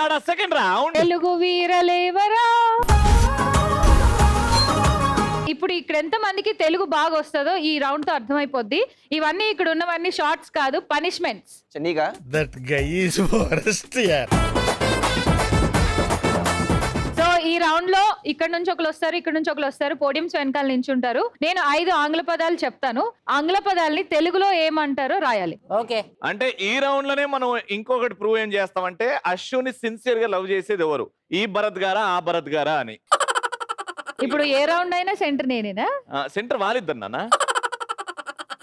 Start second round. Telugu వీరలేవరా. ఇప్పుడు ఇక్కడ ఎంత మందికి తెలుగు బాగా వస్తుందో ఈ రౌండ్ తో అర్థమైపోద్ది. ఇవన్నీ ఇక్కడ ఉన్నవన్నీ షార్ట్స్ కాదు, పనిష్మెంట్స్. చండీగా దట్ గై ఈస్ వరస్ట్ యార్. సో ఈ రౌండ్ లో ఇక్కడ నుంచి ఒకరు వస్తారు, ఇక్కడ నుంచి ఒకరు వస్తారు, పోడియంస్ వెనకాల నించుంటారు. నేను 5 ఆంగ్ల పదాలు చెప్తాను. ఆంగ్ల పదాలని తెలుగులో ఏమంటారో రాయాలి. ఓకే. అంటే ఈ రౌండ్ లోనే మనం ఇంకొకటి ప్రూవ్ ఏం చేస్తామంటే అశ్వుని సిన్సియర్ గా లవ్ చేసేది ఎవరు, ఈ భరత్ గారా ఆ భరత్ గారా అని. ఇప్పుడు ఏ రౌండ్ అయినా సెంటర్ నేనేనా? సెంటర్ వాళ్ళిద్దరు నాన్న.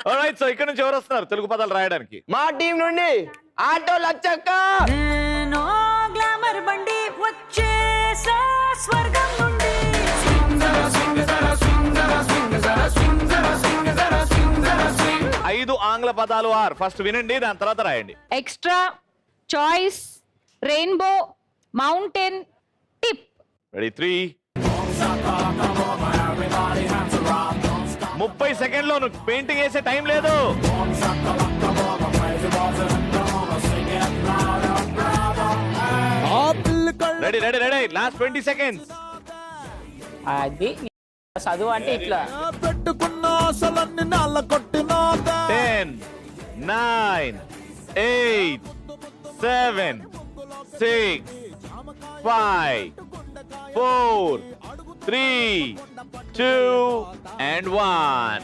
ఆల్రైట్, సో ఇక్కడ నుంచి ఎవరు వస్తున్నారు తెలుగు పదాలు రాయడానికి? మా టీం నుండి ఆటో లచ్చక్క. గ్లామర్ బండి వచ్చేసా స్వర్గం నుండి. 5 ఆంగ్ల పదాలు ఆర్. ఫస్ట్ వినండి, దాని తర్వాత రాయండి. Extra, choice, rainbow, mountain, tip. Ready 3. 30 సెకండ్లో నువ్వు పెయింటింగ్ వేసే టైం లేదు. Ready ready ready, last 20 seconds. అది చదువు అంటే ఇట్లా. 10 9 8 7 6 5 4 3 2 and 1.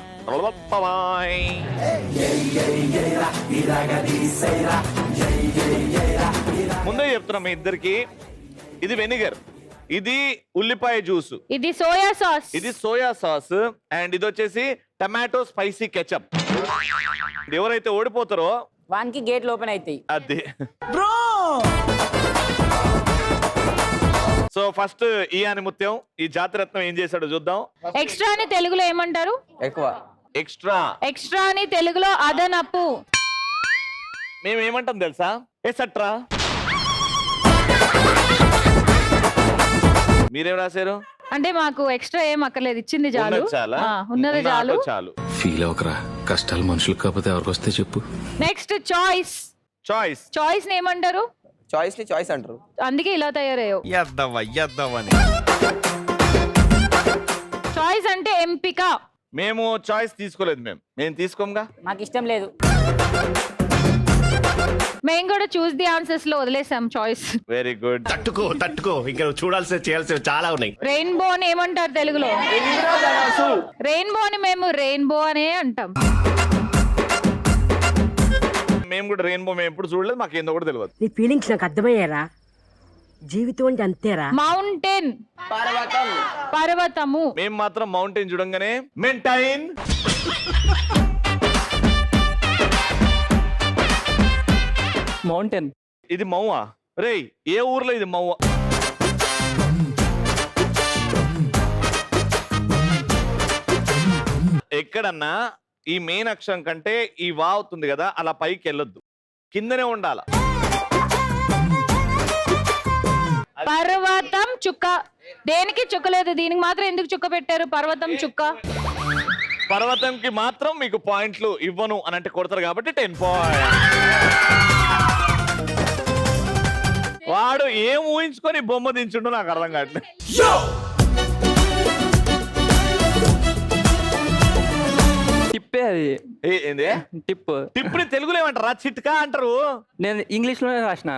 ముందే చెప్తున్నా మీ ఇద్దరికి, ఇది వెనిగర్, ఇది ఉల్లిపాయ జ్యూస్, ఇది సోయా సాస్, ఇది సోయా సాస్, అండ్ ఇది వచ్చేసి టమాటో స్పైసీ కెచప్. ఎవరైతే ఓడిపోతారో వానికి గేట్లు ఓపెన్ అవుతాయి. అది సో ఫస్ట్ ఈ అని ముత్యం, ఈ జాతిరత్నం ఏం చేశాడో చూద్దాం. ఎక్స్ట్రా అని తెలుగులో ఏమంటారు? ఎక్కువ. ఎక్స్ట్రా. ఎక్స్ట్రా అని తెలుగులో అదనపు. మేము ఏమంటాం తెలుసా? ఎసట్రా. మీరేం రాశారు? అంటే మాకు ఎక్స్ట్రా ఏం అక్కర్లేదు, ఇచ్చింది చాలు. ఉన్నది చాలా? ఉన్నది ఉన్న చాలు. ఆటో చాలు. ఫీల్ అవకరా, కష్టాలు మనుషులకు కాకపోతే ఎవరికి వస్తే చెప్పు. Next choice. చాయిస్. చాయిస్ ని ఏమంటారు? చాయిస్ ని చాయిస్ అంటారు. అందుకే ఇలా తయారయ్యావు. ఎద్దవని. చాయిస్ అంటే ఎంపిక. మేము చాయిస్ తీసుకోలేదు, మేము తీసుకోంగా. మాకు ఇష్టం లేదు. మేము కూడా చూస్ ది ఆన్సర్స్ లో వదిలేసాం చాయిస్. Very good. తట్టుకో ఇంకా చూడాల్సి చేయాల్సి చాలా ఉన్నాయి. రెయిన్బో అని ఏమంటారు తెలుగులో? రెయిన్బో అని మేము రెయిన్బో అనే అంటాం. మేము కూడా రెయిన్బో మేము ఎప్పుడు చూడలేదు, మాకు ఏందో కూడా తెలియదు. నీ ఫీలింగ్స్ నాకు అర్థమయ్యారా? జీవితం అంటే అంతేరా. మౌంటైన్, పర్వతం. పర్వతము. మేము మాత్రం మౌంటైన్ చూడంగానే మెంటైన్. మౌంటైన్. ఇది మౌవా? రేయ్, ఏ ఊర్లో ఇది మౌవా? ఎక్కడన్నా ఈ మెయిన్ అక్షరం కంటే ఈ వా అవుతుంది కదా, అలా పైకి వెళ్ళొద్దు, కిందనే ఉండాల. పర్వతం చుక్క. దేనికి చుక్క లేదు, దీనికి మాత్రం ఎందుకు చుక్క పెట్టారు? పర్వతం చుక్క. పర్వతంకి మాత్రం మీకు పాయింట్లు ఇవ్వను అని అంటే కొడతారు కాబట్టి 10 పాయింట్. వాడు ఏం ఊహించుకొని బొమ్మ దించుండో నాకు అర్థం కావట్లేదు. టిప్పే అది. ఏంది టిప్? టిప్ని తెలుగులో ఏమంటారా? చిట్కా అంటారు. నేను ఇంగ్లీష్ లోనే రాసిన.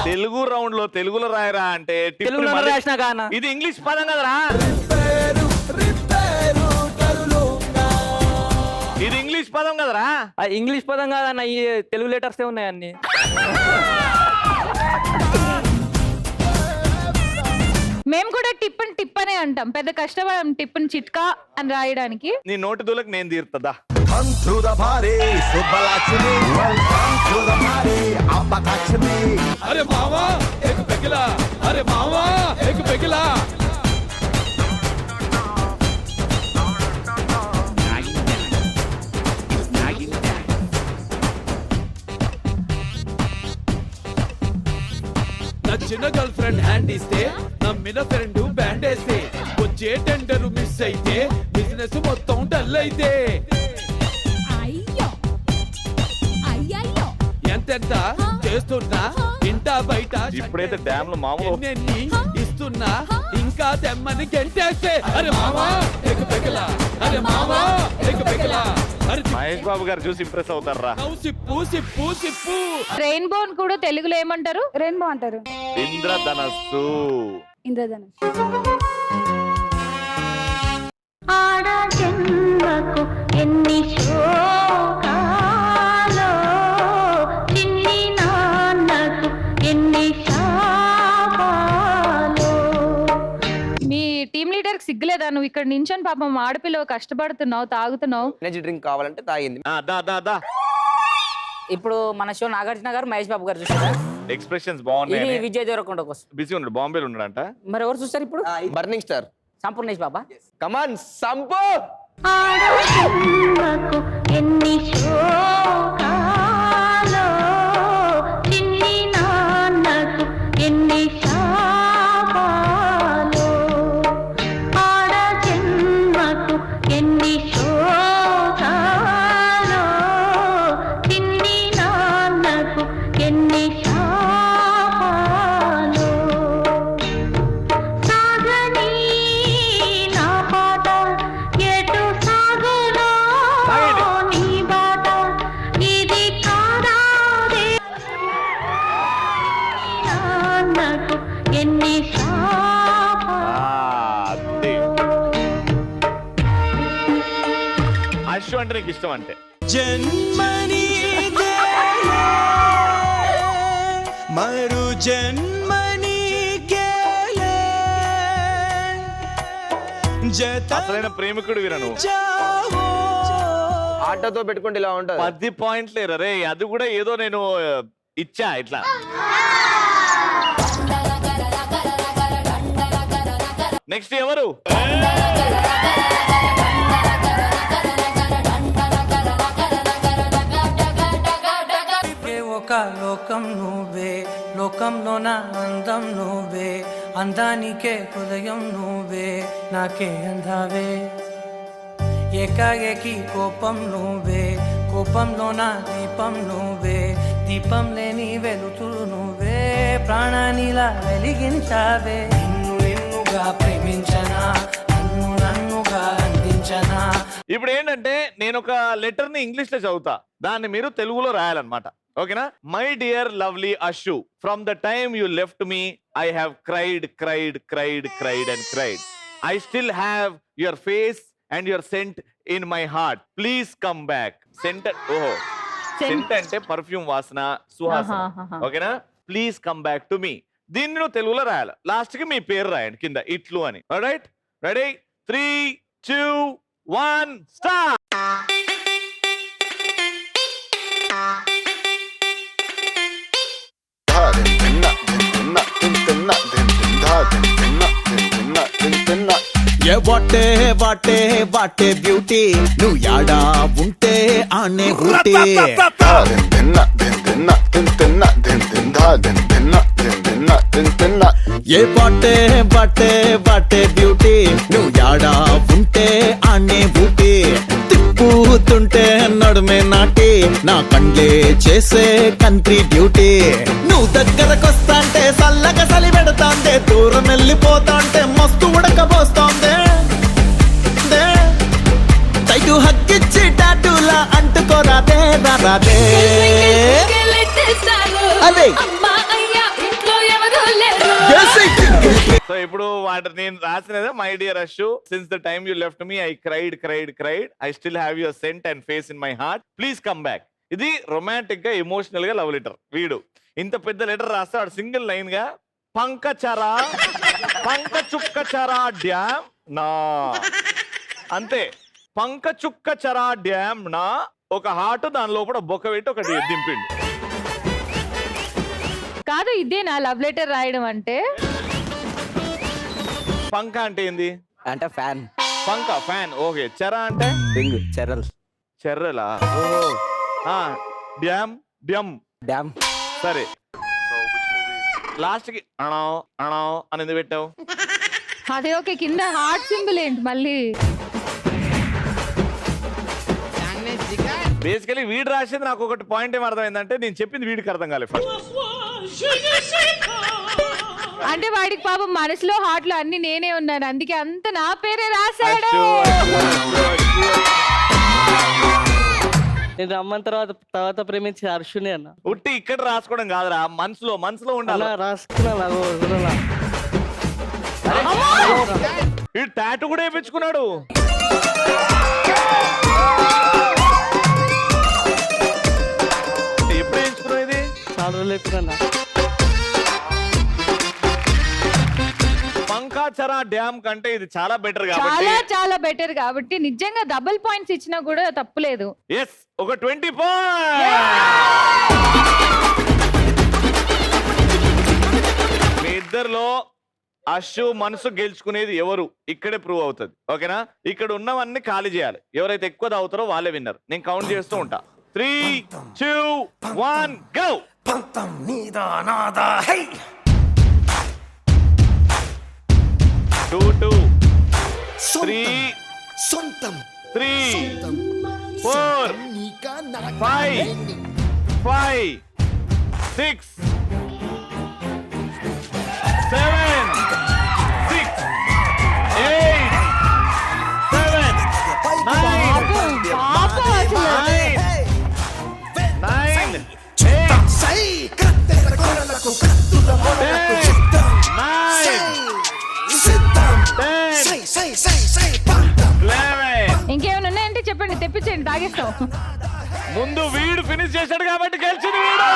తెలుగు రౌండ్ లో తెలుగులో రాయరా అంటే తెలుగులో రాసిన కానా? ఇది ఇంగ్లీష్ పదం కదరా, ఇది ఇంగ్లీష్ పదం కదరా. ఇంగ్లీష్ పదం కాదన్న, ఈ తెలుగు లెటర్స్ ఉన్నాయి అన్ని. మేము కూడా టిప్ అనే అంటాం. పెద్ద కష్టం టిప్ చిట్కా అని రాయడానికి. నీ నోటి దూలకు నేను తీరుతుందా? అరే మావా ఏక్ పెగిలా, అరే మావా ఏక్ పెగిలా. నచ్చిన గర్ల్ ఫ్రెండ్ హ్యాండ్ ఇస్తే, నమ్మిన ఫ్రెండ్ బ్యాండ్ వేస్తే, వచ్చే టెండర్ మిస్ అయితే బిజినెస్ బిజినెస్ మొత్తం డల్ అయితే ఎంతెంత చేస్తున్నా ఇంటా బయట ఇప్పుడైతే డ్యామ్ లో మామూలు ఎన్నెన్ని ఇస్తున్నా ఇంకా తెమ్మని గెంటేస్తే అరే మావా ఎగ్ పెగలా అరే మావా ఎగ్ పెగలా అరే మహేష్ బాబు గారు చూసి ఇంప్రెస్ అవుతారా? నవ్వు సిప్పు సిప్పు సిప్పు రెయిన్బో కూడా తెలుగులో ఏమంటారు? రెయిన్బో అంటారు. ఇంద్రధనస్సు. ఇంద్రధనుష్. ఆడ జన్మకు ఎన్ని శోకాలో చిన్ని నాన్నకు ఎన్ని శాపాలో. మీ టీమ్ లీడర్ కి సిగ్గులేదా? నువ్వు ఇక్కడ నించొని పాపం ఆడపిల్ల కష్టపడుతున్నావు, తాగుతున్నావు. ఎనర్జీ డ్రింక్ కావాలంటే తాగింది. దా దా దా. ఇప్పుడు మన షో నాగార్జున గారు మహేష్ బాబు గారు చూసారా? ఎక్స్ప్రెషన్స్ ఇది బాగున్నాయి. విజయ్ దేవరకొండ కోసం. బిజీ ఉన్నాడు, బాంబేలో ఉన్నాడంట. మరి ఎవరు చూస్తారు ఇప్పుడు? Burning star. Sampoornesh Baba. Come on Sampu. ఆడ జన్మకు ఎన్ని శోకాలో చిన్ని నాన్నకు ఎన్ని శాపాలో. ఆడ జన్మకు ఎన్ని శోకాలో చిన్ని నాన్నకు ఎన్ని శాపాలో. సాగని నా పాట ఎటు సాగునో నీ బాట ఇది కాదా నాన్నకు ఎన్ని అది. అశ్వ అంటే నీకు ఇష్టం అంటే మరు జన్మని అసలైన ప్రేమికుడు వీరను. ఆటోతో పెట్టుకుంటే ఇలా ఉంటది. 10 పాయింట్లు రే. అది కూడా ఏదో నేను ఇచ్చా ఇట్లా. నెక్స్ట్ ఎవరు? ఒక లోకం నువ్వే, లోకంలో నా అందం నువ్వే, అందానికే హృదయం నువ్వే, నాకే అందావే. ఏకాఏకి కోపం నువ్వే, కోపంలో నా దీపం నువ్వే, దీపం లేని వెలుతురు నువ్వే, ప్రాణానిలా వెలిగించావే. నిన్ను నిన్నుగా ప్రేమించనా, నన్ను నన్నుగా అందించనా. ఇప్పుడు ఏంటంటే నేను ఒక లెటర్ ని ఇంగ్లీష్ లో చదువుతా, దాన్ని మీరు తెలుగులో రాయాలన్నమాట. ఓకేనా? My dear lovely Ashu, from the time you left me I have cried cried cried cried and cried. I still have your face and your scent in my heart. Please come back. Scent, ఓహో scent అంటే perfume వాసన, సువాసన. ఓకేనా? Please come back to me. దీన్ని నువ్వు తెలుగులో రాయాలి. Last కి మీ పేరు రాయండి కింద, ఇట్లు అని. Right? Ready? 3, 2, 1 start. What a what a what a beauty, నువ్వు యాడా ఉంటే ఆనే ఊటీ. ఏ బాటే బాటే బాటే బ్యూటీ, నువ్వు యాడా ఉంటే ఆనే ఊటీ. తిప్పుతుంటే నడుమే నాటి, నా కండ్లే చేసే కంట్రీ డ్యూటీ. నువ్వు దగ్గరకొస్తాంటే సల్లగా సలి పెడతాందే, దూరం వెళ్ళిపోతాంటే మస్తు ఉడకబోస్తాందే. తైటు హక్కిచ్చి టాటూలా అంటుకోరాదే రాదే. అదే సో ఇప్పుడు వాటి నేను రాసినదే my dear Ashu, since the time you left me I cried cried cried, I still have your scent and face in my heart, please come back. ఇది రొమాంటిక్ గా ఎమోషనల్ గా లవ్ లెటర్. వీడు ఇంత పెద్ద లెటర్ రాస్తే వాడు సింగిల్ లైన్ గా పంకచరా పంకచుక్కచరా dam నా, అంతే. పంకచుక్కచరా డ్యామ్ నా, ఒక హార్ట్ దాని లోపల బొక్క పెట్టి ఒకటి దింపిండు. కాదు, ఇదేనా లవ్ లెటర్ రాయడం అంటే? పంక అంటే ఏంది? అంటే ఫ్యాన్. పంక ఫ్యాన్. ఓకే. చెర అంటే రింగ్. చెరల్. చెర్రలా? ఓహో. Damn damn damn. సరే. లాస్ట్ కి అణో అణో అని ఎందుకు పెట్టావు? అదే ఓకే. కింద హార్ట్ సింబల్ ఏంటి మళ్ళీ? బేసికలీ వీడు రాసేది నాకు ఒకటి పాయింట్ ఏం అర్థమైందంటే నేను చెప్పింది వీడికి అర్థం కాలేదు ఫస్ట్. అంటే వాడికి పాపం మనసులో హార్ట్ లో అన్ని నేనే ఉన్నాను, అందుకే అంత నా పేరే రాశాడు. నేను రమ్మన్న తర్వాత ప్రేమించి హర్షునే అన్న. ఉట్టి ఇక్కడ రాసుకోవడం కాదురా, మనసులో ఉండాలి. రాసుకున్నా వీడు టాటూ కూడా వేయించుకున్నాడు. ఎప్పుడు వేయించుకున్నావు ఇది? చాలా రోజులు ఎక్కుతున్నా. పంకాచరా డ్యామ్ కంటే ఇది చాలా బెటర్ చాలా కాబట్టి చాలా బెటర్ కాబట్టి నిజంగా డబుల్ పాయింట్స్ ఇచ్చినా కూడా తప్పులేదు. ఎస్, ఒక 20 పాయింట్. మీ ఇద్దరిలో అశు మనసు గెలుచుకునేది ఎవరు ఇక్కడే ప్రూవ్ అవుతుంది. ఓకేనా? ఇక్కడ ఉన్నవన్నీ ఖాళీ చేయాలి. ఎవరైతే ఎక్కువ తాగుతారో వాళ్ళే విన్నర్. నేను కౌంట్ చేస్తూ ఉంటా. 3, 2, 1 గో. 2, 2, 3, 3, 4, 5, 6, 7, 6, 8, 7, 9, 9, 11. ఇంకేమైనా ఉన్నాయంటే చెప్పండి, తెప్పించండి, తాగేస్తాం. ముందు వీడు ఫినిష్ చేశాడు కాబట్టి గెలిచింది వీడు.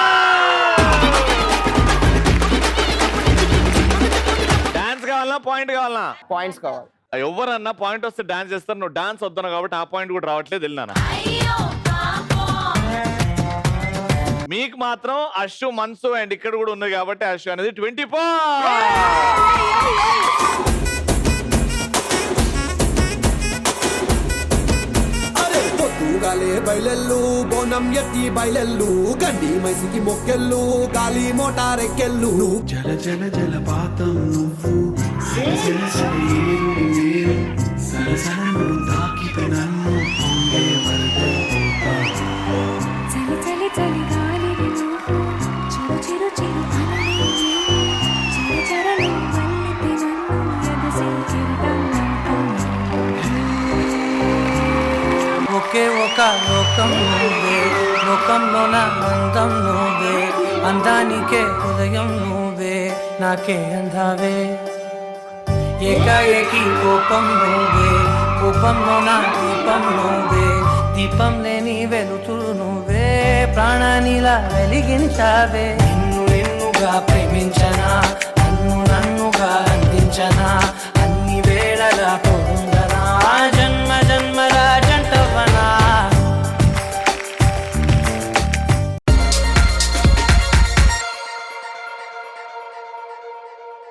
డాన్స్ కావాలన్నా పాయింట్ కావాలన్నా? పాయింట్స్ కావాలి. ఎవరన్నా పాయింట్ వస్తే డాన్స్ చేస్తారు, నువ్వు డాన్స్ వద్దున్నావు కాబట్టి ఆ పాయింట్ కూడా రావట్లేదు. వెళ్ళినా మీకు మాత్రం అశు మనసు అండ్ ఇక్కడ కూడా ఉంది కాబట్టి అశు అనేది 20 పొద్దుగాలే బయలెల్లు బోనం ఎత్తి బయలెల్లు గండి మైసికి మొక్కెళ్ళు గాలి మోటారెక్కెళ్ళు జల జల జలపాతం నువ్వు సరసన తాకితే నన్ను చలి చలి చలి గాలి చిరు చిరు చిరు చిరచరలు మల్లితే నన్ను ఎదసి ఒకే ఒక లోకం నువ్వే, లోకంలో నా అందం నువ్వే, అందానికే హృదయం నువ్వే, నాకే అందావే. ఏకాఏకి కోపం నువ్వే, కోపంలో నా దీపం నువ్వే, దీపం లేని వెలుతురు నువ్వే, ప్రాణానిలా వెలిగించావే. నిన్ను నిన్నుగా ప్రేమించనా, నన్నుగా అందించనా, అన్ని వేళలా తోడుండనా.